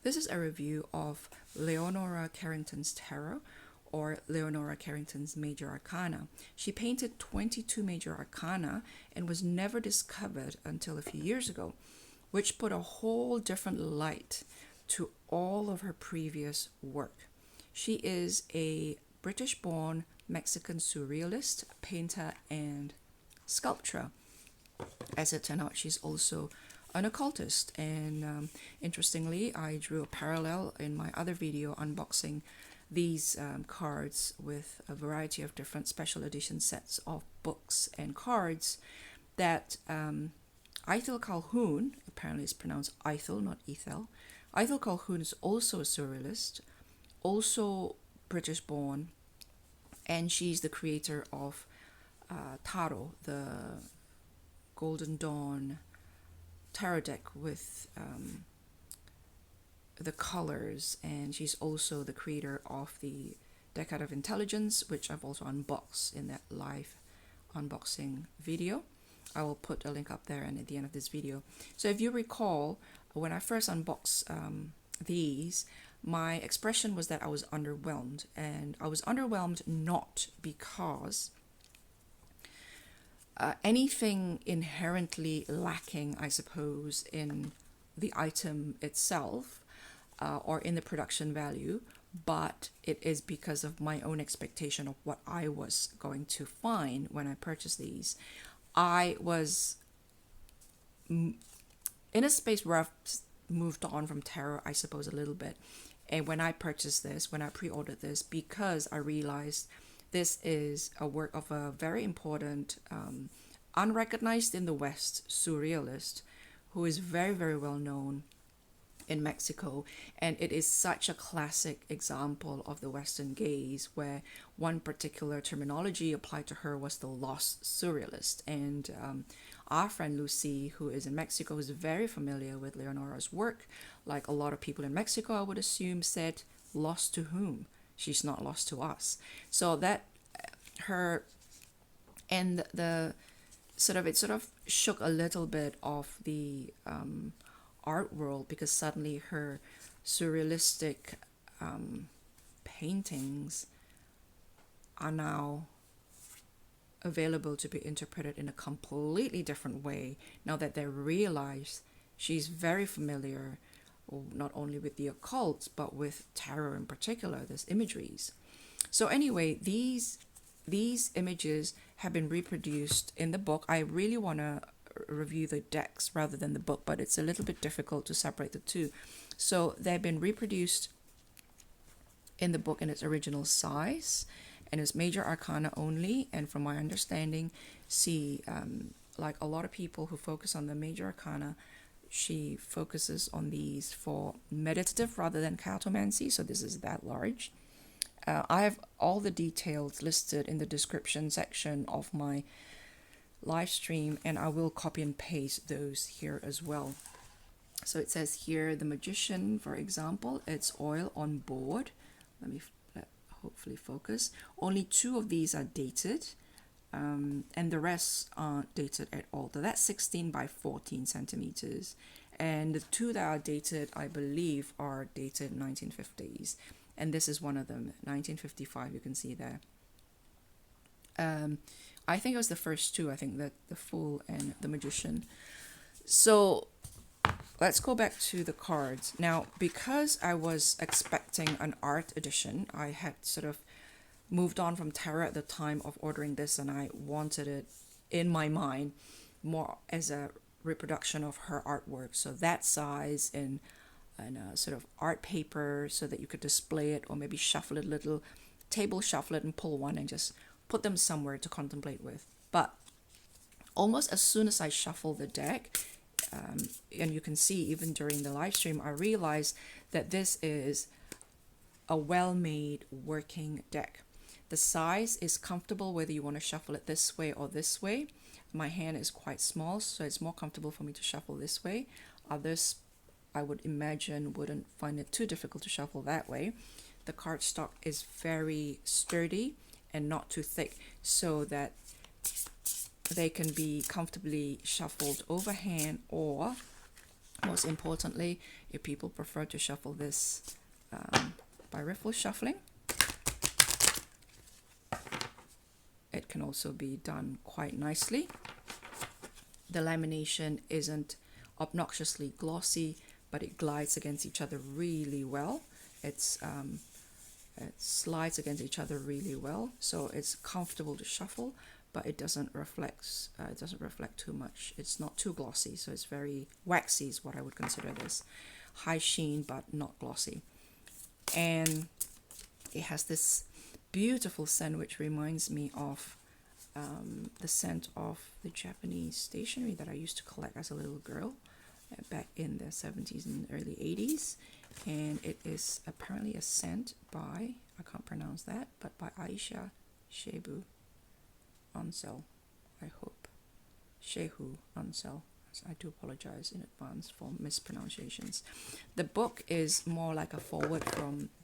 This is a review of Leonora Carrington's Tarot, or Leonora Carrington's Major Arcana. She painted 22 Major Arcana and was never discovered until a few years ago, which put a whole different light to all of her previous work. She is a British-born Mexican surrealist, painter, and sculptor. As it turned out, she's also an occultist, and interestingly, I drew a parallel in my other video unboxing these cards with a variety of different special edition sets of books and cards that Ethel Calhoun, apparently it's pronounced Ethel, not Ethel. Ethel Calhoun is also a surrealist, also British-born, and she's the creator of Tarot, the Golden Dawn tarot deck with the colors, and she's also the creator of the deck out of intelligence, which I've also unboxed in that live unboxing video. I will put a link up there and at the end of this video. So if you recall, when I first unboxed these, my expression was that I was underwhelmed, and I was underwhelmed not because anything inherently lacking, I suppose, in the item itself or in the production value, but it is because of my own expectation of what I was going to find when I purchased these. I was in a space where I've moved on from tarot, I suppose, a little bit. And when I purchased this, when I pre-ordered this, because I realized this is a work of a very important, unrecognized in the West, surrealist, who is very, very well known in Mexico. And it is such a classic example of the Western gaze, where one particular terminology applied to her was the lost surrealist. And our friend Lucy, who is in Mexico, is very familiar with Leonora's work. Like a lot of people in Mexico, I would assume, said, lost to whom? She's not lost to us. So that her and the sort of shook a little bit of the art world, because suddenly her surrealistic paintings are now available to be interpreted in a completely different way, now that they realize she's very familiar not only with the occult but with tarot in particular, this imageries. So anyway, these images have been reproduced in the book. I really want to review the decks rather than the book, but it's a little bit difficult to separate the two. So they've been reproduced in the book in its original size, and it's Major Arcana only. And from my understanding, she, like a lot of people who focus on the Major Arcana, she focuses on these for meditative rather than cartomancy. So this is that large. I have all the details listed in the description section of my live stream, and I will copy and paste those here as well. So it says here, the Magician, for example, it's oil on board. Let me hopefully focus. Only 2 of these are dated, and the rest aren't dated at all. So that's 16 by 14 centimeters. And the 2 that are dated, I believe, are dated 1950s. And this is one of them, 1955, you can see there. I think it was the first 2, I think that the Fool and the Magician. So let's go back to the cards. Now, because I was expecting an art edition, I had sort of moved on from tarot at the time of ordering this, and I wanted it in my mind more as a reproduction of her artwork. So that size and a sort of art paper, so that you could display it or maybe shuffle it a little, table shuffle it and pull one and just put them somewhere to contemplate with. But almost as soon as I shuffle the deck, and you can see even during the live stream, I realized that this is a well-made working deck. The size is comfortable whether you want to shuffle it this way or this way. My hand is quite small, so it's more comfortable for me to shuffle this way. Others, I would imagine, wouldn't find it too difficult to shuffle that way. The cardstock is very sturdy and not too thick, so that they can be comfortably shuffled overhand or Most importantly, if people prefer to shuffle this by riffle shuffling, it can also be done quite nicely. The lamination isn't obnoxiously glossy, but it glides against each other really well. It slides against each other really well, so it's comfortable to shuffle, but it doesn't reflect. It doesn't reflect too much. It's not too glossy, so it's very waxy is what I would consider this. High sheen, but not glossy. And it has this beautiful scent which reminds me of the scent of the Japanese stationery that I used to collect as a little girl back in the 70s and early 80s. And it is apparently a scent by, I can't pronounce that, but by Aisha Shebu Ansel, I hope. Shehu Ansel. I do apologize in advance for mispronunciations. The book is more like a foreword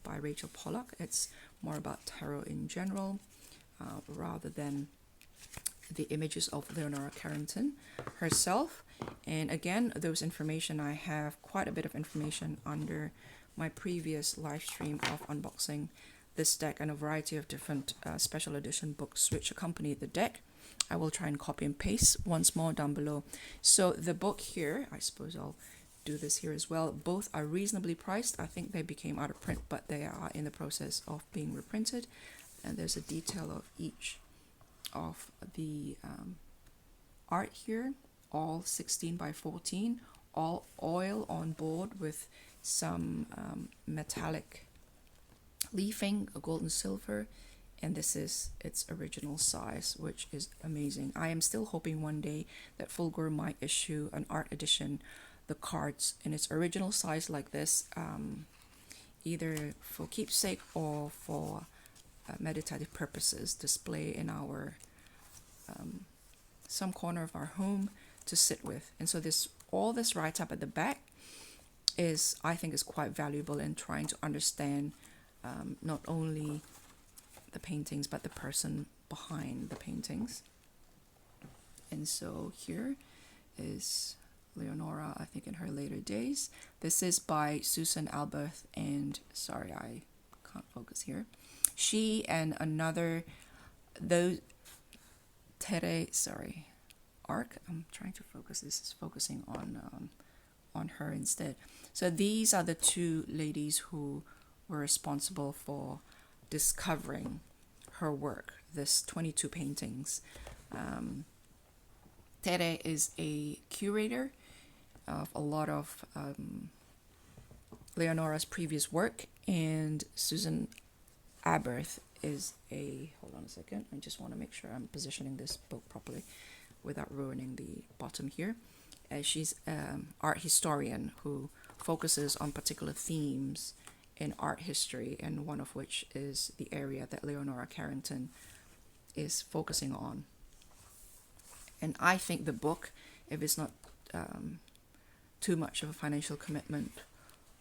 by Rachel Pollack. It's more about tarot in general, rather than the images of Leonora Carrington herself. And again, those information, I have quite a bit of information under my previous live stream of unboxing this deck and a variety of different special edition books which accompany the deck. I will try and copy and paste once more down below. So the book here, I suppose I'll do this here as well. Both are reasonably priced. I think they became out of print, but they are in the process of being reprinted. And there's a detail of each of the art here, all 16 by 14, all oil on board with some metallic leafing, gold and silver. And this is its original size, which is amazing. I am still hoping one day that Fulgur might issue an art edition, the cards in its original size like this, either for keepsake or for meditative purposes, display in our some corner of our home to sit with. And so all this write-up at the back is, I think, is quite valuable in trying to understand not only the paintings but the person behind the paintings. And so here is Leonora, I think in her later days. This is by Susan Aberth, and sorry, I can't focus here. She and another, those Arc. I'm trying to focus. This is focusing on her instead. So these are the two ladies who were responsible for discovering her work, this 22 paintings. Tere is a curator of a lot of Leonora's previous work, and Susan Aberth is hold on a second, I just want to make sure I'm positioning this book properly without ruining the bottom here. She's an art historian who focuses on particular themes in art history, and one of which is the area that Leonora Carrington is focusing on. And I think the book, if it's not too much of a financial commitment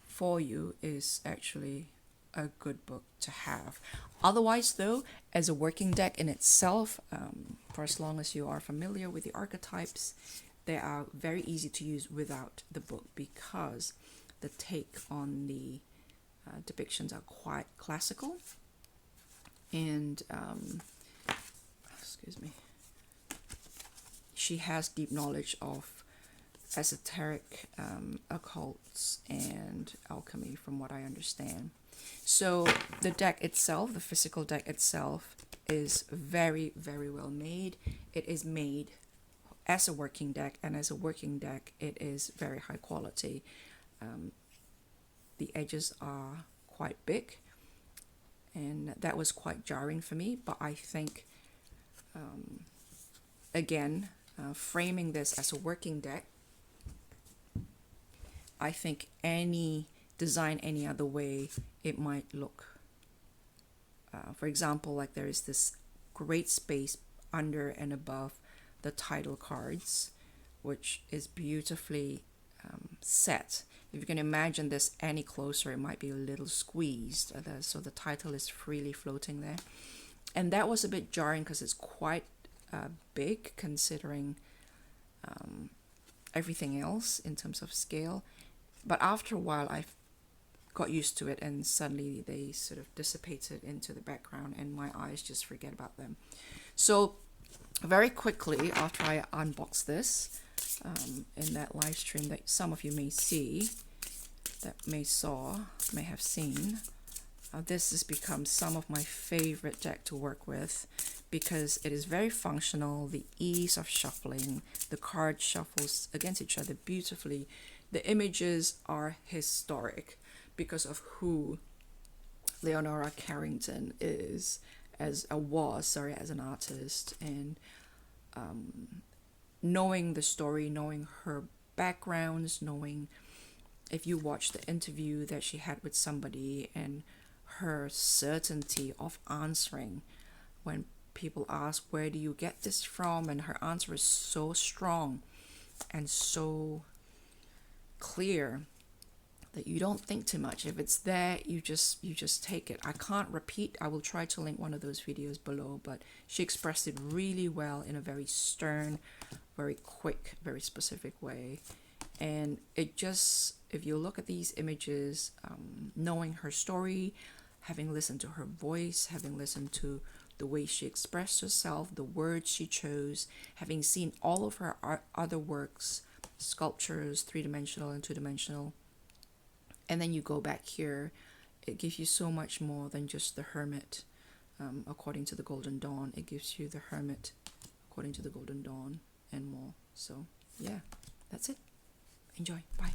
for you, is actually a good book to have. Otherwise, though, as a working deck in itself, for as long as you are familiar with the archetypes, they are very easy to use without the book, because the take on the depictions are quite classical, and excuse me, she has deep knowledge of esoteric occults and alchemy, from what I understand. So the deck itself, the physical deck itself, is very, very well made. It is made as a working deck, and as a working deck, it is very high quality. The edges are quite big, and that was quite jarring for me, but I think, again, framing this as a working deck, I think any design any other way, it might look. For example, like there is this great space under and above the title cards, which is beautifully set. If you can imagine this any closer, it might be a little squeezed, so the title is freely floating there. And that was a bit jarring because it's quite big, considering everything else in terms of scale. But after a while, I got used to it, and suddenly they sort of dissipated into the background, and my eyes just forget about them. So very quickly after I unbox this, in that live stream that some of you may see, that may have seen, this has become some of my favorite deck to work with because it is very functional. The ease of shuffling, the card shuffles against each other beautifully. The images are historic because of who Leonora Carrington is as an artist, and knowing the story, knowing her backgrounds, knowing if you watch the interview that she had with somebody and her certainty of answering when people ask, where do you get this from? And her answer is so strong and so clear that you don't think too much. If it's there, you just take it. I can't repeat. I will try to link one of those videos below, but she expressed it really well in a very stern, very quick, very specific way. And it just, if you look at these images, knowing her story, having listened to her voice, having listened to the way she expressed herself, the words she chose, having seen all of her other works, sculptures, 3-dimensional and 2-dimensional, and then you go back here, it gives you so much more than just the Hermit. According to the Golden Dawn, it gives you the Hermit according to the Golden Dawn and more. So yeah, that's it. Enjoy. Bye.